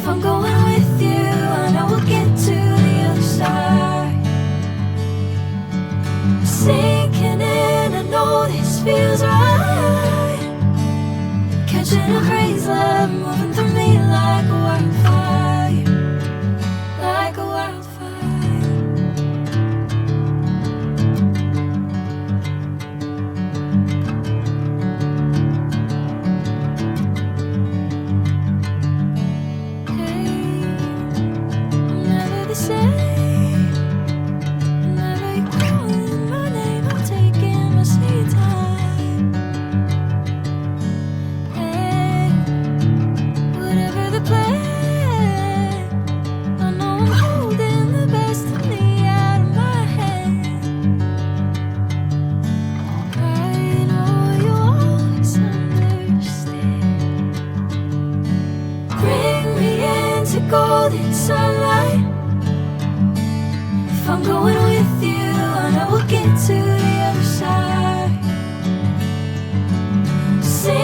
If I'm going with you, I know we'll get to the other side. Sinking in, I know this feels right. Catching a breeze, love moving through me like a wildfire, like a wildfire. Golden sunlight. If I'm going with you, I know we'll get to the other side.